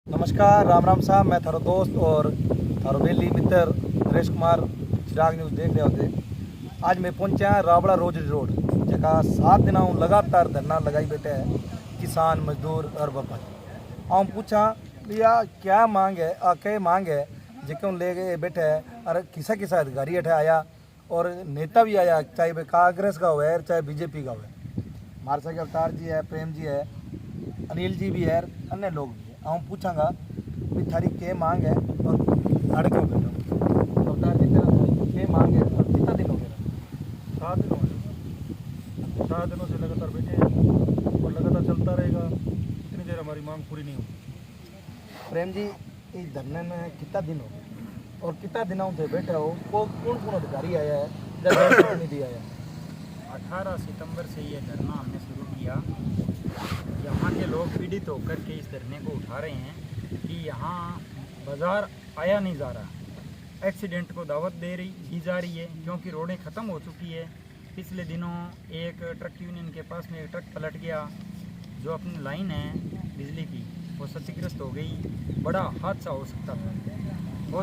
नमस्कार, राम राम साहब। मैं थारो दोस्त और थारो बेली मित्र नरेश कुमार चिराग न्यूज़ देख रहे होते। आज मैं पहुंचा रावड़ा रोज रोड जगह 7 दिन लगातार धरना लगाई बैठे हैं किसान मजदूर और व्यापारी। हम पूछा भैया क्या मांग है, क्या मांग है जिक्यों ले गए बैठे हैं। और किसा किसा अधिकारी अठे आया और नेता भी आया, चाहे वह कांग्रेस का हो चाहे बीजेपी का हो। हमारे साथ अवतार जी है, प्रेम जी है, अनिल जी भी है, अन्य लोग भी है। हम पूछांगा कि थारी क्या मांग है और साढ़े क्यों बैठो। अवतार जी तेरा क्या मांग है और कितना दिन हो गया? 7 दिन हो गए। 7 दिनों से लगातार बैठे हैं और लगातार चलता रहेगा जितनी देर हमारी मांग पूरी नहीं होगी। प्रेम जी, इस धरने में कितना दिन हो गया और कितना दिनों से बैठे हो? कौन कौन अधिकारी आया है या जनप्रतिनिधि आया है? 18 सितंबर से ये धरना हमने शुरू किया। यहाँ के लोग पीड़ित होकर के इस धरने को उठा रहे हैं कि यहाँ बाज़ार आया नहीं जा रहा, एक्सीडेंट को दावत दी जा रही है क्योंकि रोडें ख़त्म हो चुकी है। पिछले दिनों एक ट्रक यूनियन के पास में एक ट्रक पलट गया, जो अपनी लाइन है बिजली की वो क्षतिग्रस्त हो गई। बड़ा हादसा हो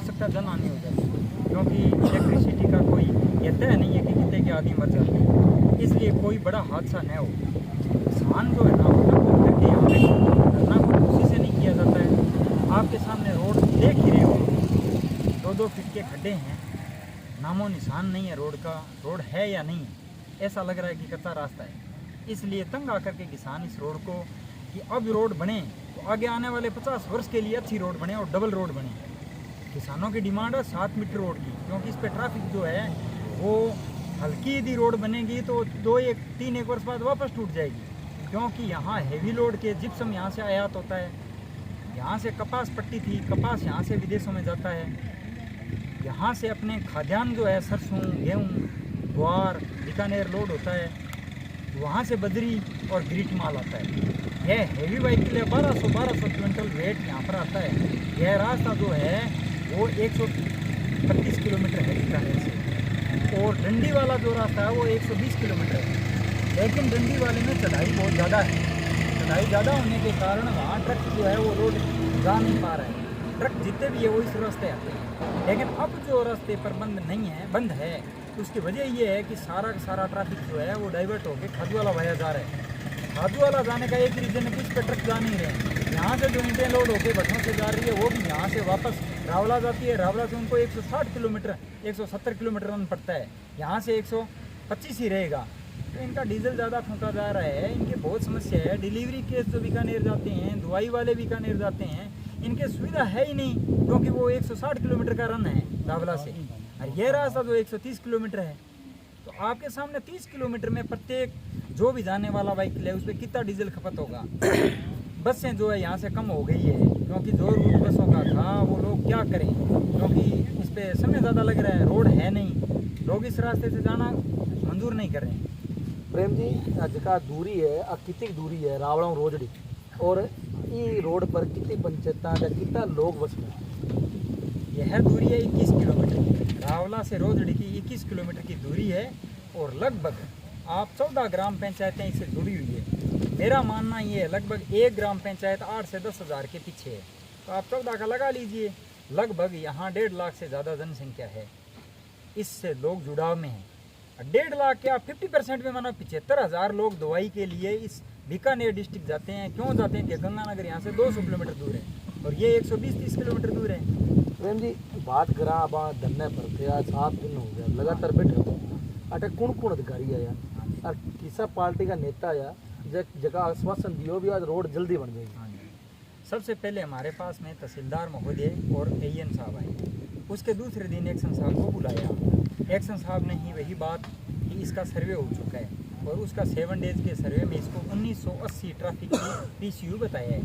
सकता जनहानि हो जाती, क्योंकि इलेक्ट्रिसिटी का कोई ये तय नहीं है कि कितने के आदमी मर जाते हैं, इसलिए कोई बड़ा हादसा न हो। किसान जो है ना करके यहाँ पे धरना को खुशी से नहीं किया जाता है। आपके सामने रोड देख ही रहे हो, 2-2 फीट के खड्डे हैं, नामो निशान नहीं है रोड का। रोड है या नहीं है, ऐसा लग रहा है कि कच्चा रास्ता है। इसलिए तंग आकर के किसान इस रोड को कि अब रोड बने तो आगे आने वाले 50 वर्ष के लिए अच्छी रोड बने और डबल रोड बने। किसानों की डिमांड है 7 मीटर रोड की, क्योंकि इस पर ट्रैफिक जो है वो हल्की यदि रोड बनेगी तो 2-3 वर्ष बाद वापस टूट जाएगी, क्योंकि यहाँ हैवी लोड के जिप्सम यहाँ से आयात होता है। यहाँ से कपास पट्टी थी, कपास यहाँ से विदेशों में जाता है। यहाँ से अपने खाद्यान्न जो है सरसों, गेहूँ, ज्वार, बीकानेर लोड होता है। वहाँ से बजरी और ग्रीट माल आता है। यह हैवी व्हीकल है, 1200 क्विंटल वेट यहाँ पर आता है। यह रास्ता जो है वो 135 किलोमीटर है बीकानेर से, और डंडी वाला जो रास्ता है वो 120 किलोमीटर है। लेकिन डंडी वाले में चढ़ाई बहुत ज़्यादा है। चढ़ाई ज़्यादा होने के कारण वहाँ ट्रक जो है वो रोड जा नहीं पा रहा है। ट्रक जितने भी है वो इस रास्ते आते हैं, लेकिन अब जो रास्ते पर बंद है, उसकी वजह ये है कि सारा का सारा ट्रैफिक जो है वो डाइवर्ट होकर खादूवाला वाया जा रहा है। खादूवाला जाने का एक रीज़न है कि इस पर ट्रक जा नहीं रहे हैं। यहाँ से जो ईंटें लोड होकर भट्टों से जा रही है वो भी यहाँ से वापस रावला जाती है। रावला से उनको 160 किलोमीटर 170 किलोमीटर रन पड़ता है, यहाँ से 125 ही रहेगा। तो इनका डीजल ज़्यादा फूंका जा रहा है, इनकी बहुत समस्या है। डिलीवरी केस जो बीकानेर जाते हैं, दवाई वाले बीकानेर जाते हैं, इनके सुविधा है ही नहीं, क्योंकि वो 160 किलोमीटर का रन है रावला से, और यह रास्ता जो 130 किलोमीटर है। तो आपके सामने 30 किलोमीटर में प्रत्येक जो भी जाने वाला व्हीकल है उस पर कितना डीजल खपत होगा। बसें जो है यहाँ से कम हो गई है, क्योंकि जो रूट बसों का था वो लोग क्या करें, क्योंकि इस पर समय ज़्यादा लग रहा है, रोड है नहीं, लोग इस रास्ते से जाना मंजूर नहीं कर रहे हैं। प्रेम जी, जगह दूरी है, कितनी दूरी है रावड़ा रोजड़ी, और ये रोड पर कितनी पंचायत या कितना लोग बस में? यह दूरी है 21 किलोमीटर की। रावला से रोजड़ी की 21 किलोमीटर की दूरी है, और लगभग आप 14 ग्राम पंचायतें इससे जुड़ी हुई है। मेरा मानना ये है लगभग एक ग्राम पंचायत 8 से 10 हज़ार के पीछे है, तो आप 14 का लगा लीजिए। लगभग यहाँ 1.5 लाख से ज़्यादा जनसंख्या है, इससे लोग जुड़ाव में हैं। 1.5 लाख क्या 50% में मानो 75,000 लोग दवाई के लिए इस बीकानेर डिस्ट्रिक्ट जाते हैं। क्यों जाते हैं कि गंगानगर यहाँ से 200 किलोमीटर दूर है और ये 120-30 किलोमीटर दूर है। प्रेम जी, बात करा अब धरने पर थे, आज 7 दिन हो गया लगातार बैठे हो। अटे कौन अधिकारी आया और किसा पार्टी का नेता आया जगह आश्वासन दियो भी आज रोड जल्दी बन जाएगी? हाँ जी, सबसे पहले हमारे पास में तहसीलदार महोदय और AN साहब आए। उसके दूसरे दिन एक्शन साहब को बुलाया। एक्शन साहब ने ही वही बात कि इसका सर्वे हो चुका है, और उसका 7 डेज के सर्वे में इसको 1980 ट्रैफिक की PCU बताया है।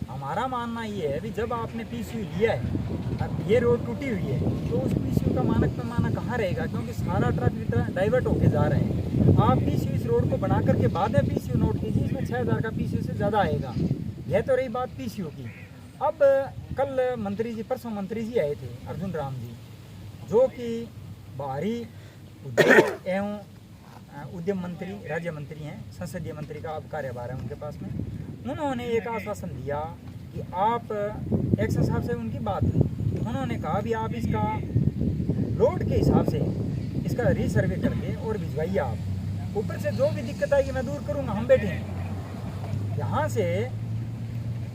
हमारा मानना ये है कि जब आपने PCU लिया है और ये रोड टूटी हुई है, तो उस PCU का मानक पैमाना कहाँ रहेगा, क्योंकि सारा ट्रैफिक डाइवर्ट होके जा रहे हैं। आप PCU इस रोड को बना करके बाद में PCU नोट कीजिए, इसमें 6,000 का PCU से ज़्यादा आएगा। यह तो रही बात PCU की। अब कल मंत्री जी, परसों मंत्री जी आए थे, अर्जुन राम जी, जो कि बाहरी उद्योग एवं उद्यम मंत्री, राज्य मंत्री हैं, संसदीय मंत्री का अब कार्यभार है उनके पास में। उन्होंने एक आश्वासन दिया कि आप एक्स साहब से उनकी बात हुई, उन्होंने कहा भी आप इसका रोड के हिसाब से इसका रीसर्वे करके और भिजवाइए आप, ऊपर से जो भी दिक्कत आएगी मैं दूर करूँगा, हम बैठे हैं। यहाँ से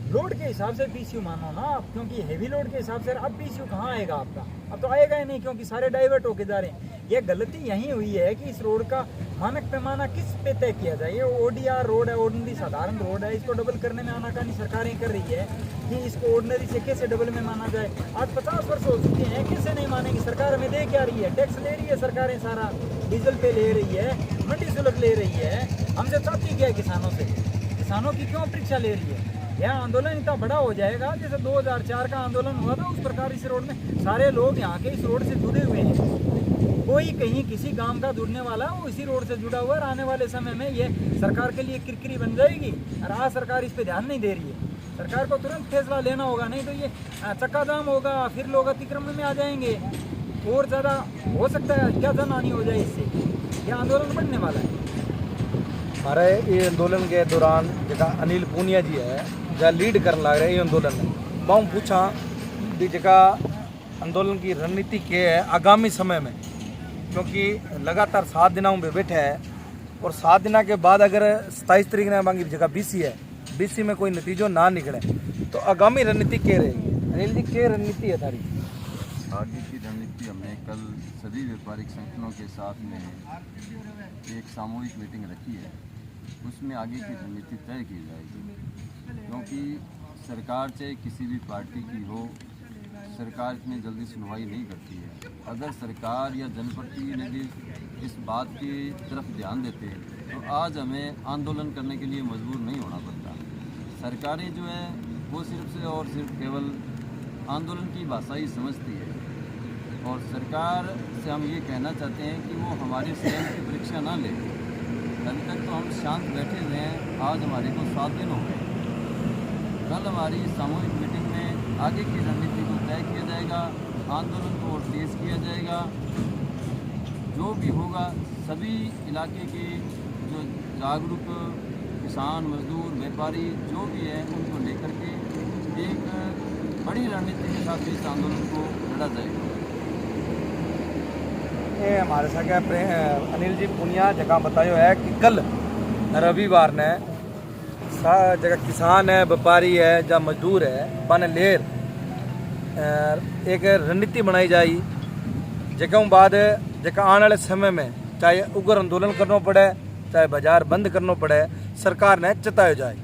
लोड के हिसाब से पीसीयू मानो ना आप, क्योंकि हेवी लोड के हिसाब से अब पीसीयू कहाँ आएगा आपका, अब तो आएगा ही नहीं, क्योंकि सारे डाइवर्ट होके जा रहे हैं। ये गलती यहीं हुई है कि इस रोड का मानक पैमाना किस पे तय किया जाए। ये ओडीआर रोड है, ऑर्डिनरी साधारण रोड है, इसको डबल करने में आनाकानी सरकारें कर रही है कि इसको ऑर्डिनरी से कैसे डबल में माना जाए। आज 50 वर्ष हो चुके हैं, कैसे नहीं मानेंगे। सरकार हमें दे क्या रही है, टैक्स ले रही है सरकारें, सारा डीजल पे ले रही है, मंडी शुल्क ले रही है, हमसे चाहती क्या है किसानों से, किसानों की क्यों परीक्षा ले रही है। यह आंदोलन इतना बड़ा हो जाएगा जैसे 2004 का आंदोलन हुआ था, उस प्रकार इस रोड में सारे लोग यहाँ के इस रोड से जुड़े हुए हैं। कोई कहीं किसी गांव का जुड़ने वाला वो इसी रोड से जुड़ा हुआ है। आने वाले समय में ये सरकार के लिए किरकिरी बन जाएगी, और आज सरकार इस पे ध्यान नहीं दे रही है। सरकार को तुरंत फैसला लेना होगा, नहीं तो ये चक्का जाम होगा, फिर लोग अतिक्रमण में आ जाएंगे, और ज़्यादा हो सकता है क्या जनहानि हो जाए इससे। यह आंदोलन बढ़ने वाला है। हमारे ये आंदोलन के दौरान जगह अनिल पूनिया जी है जहाँ लीड करने लग रहे हैं ये आंदोलन में, बहुत पूछा भी जगह आंदोलन की रणनीति क्या है आगामी समय में, क्योंकि लगातार 7 दिनों में बैठे हैं, और 7 दिनों के बाद अगर 27 तारीख ने मांगी जगह BC है, BC में कोई नतीजो ना निकले तो आगामी रणनीति क्या रहेगी। अनिल जी क्या रणनीति है थारी? आगे की रणनीति हमने कल सभी व्यापारिक संगठनों के साथ में एक सामूहिक मीटिंग रखी है, उसमें आगे की रणनीति तय की जाएगी। क्योंकि सरकार चाहे किसी भी पार्टी की हो, सरकार इतनी जल्दी सुनवाई नहीं करती है। अगर सरकार या जनप्रतिनिधि इस बात की तरफ ध्यान देते तो आज हमें आंदोलन करने के लिए मजबूर नहीं होना पड़ता। सरकारें जो है वो सिर्फ से और सिर्फ केवल आंदोलन की भाषा ही समझती है, और सरकार से हम ये कहना चाहते हैं कि वो हमारे स्वयं की परीक्षा ना ले। अभी तक तो हम शांत बैठे हुए हैं, आज हमारे को 7 दिन हो गए। कल हमारी सामूहिक मीटिंग में आगे की रणनीति को तय किया जाएगा, आंदोलन को और तेज़ किया जाएगा। जो भी होगा सभी इलाके के जो जागरूक किसान, मजदूर, व्यापारी जो भी है उनको लेकर के एक बड़ी रणनीति के साथ इस आंदोलन को लड़ा जाएगा। ये हमारे साथ अनिल जी पूनिया जगह बतायो है कि कल रविवार ने जगह किसान है, व्यापारी है, जहाँ मजदूर है, बन लेर एक रणनीति बनाई जाए, जगह बाद जगह आने वाले समय में चाहे उग्र आंदोलन करना पड़े, चाहे बाजार बंद करना पड़े, सरकार ने चेताया जाए।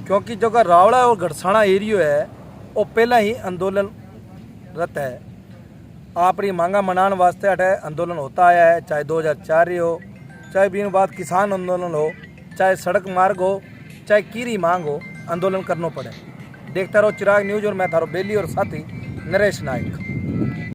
क्योंकि जो रावड़ा और गड़साना एरियो है वो पहला ही आंदोलन रत है। अपनी मांगा मनाने वास्ते अठे आंदोलन होता आया है, चाहे 2004 हो, चाहे भी बाद किसान आंदोलन हो, चाहे सड़क मार्ग हो, चाहे कीरी मांग हो, आंदोलन करना पड़े। देखता रहो चिराग न्यूज, और मैं थारो बेली और साथी नरेश नायक।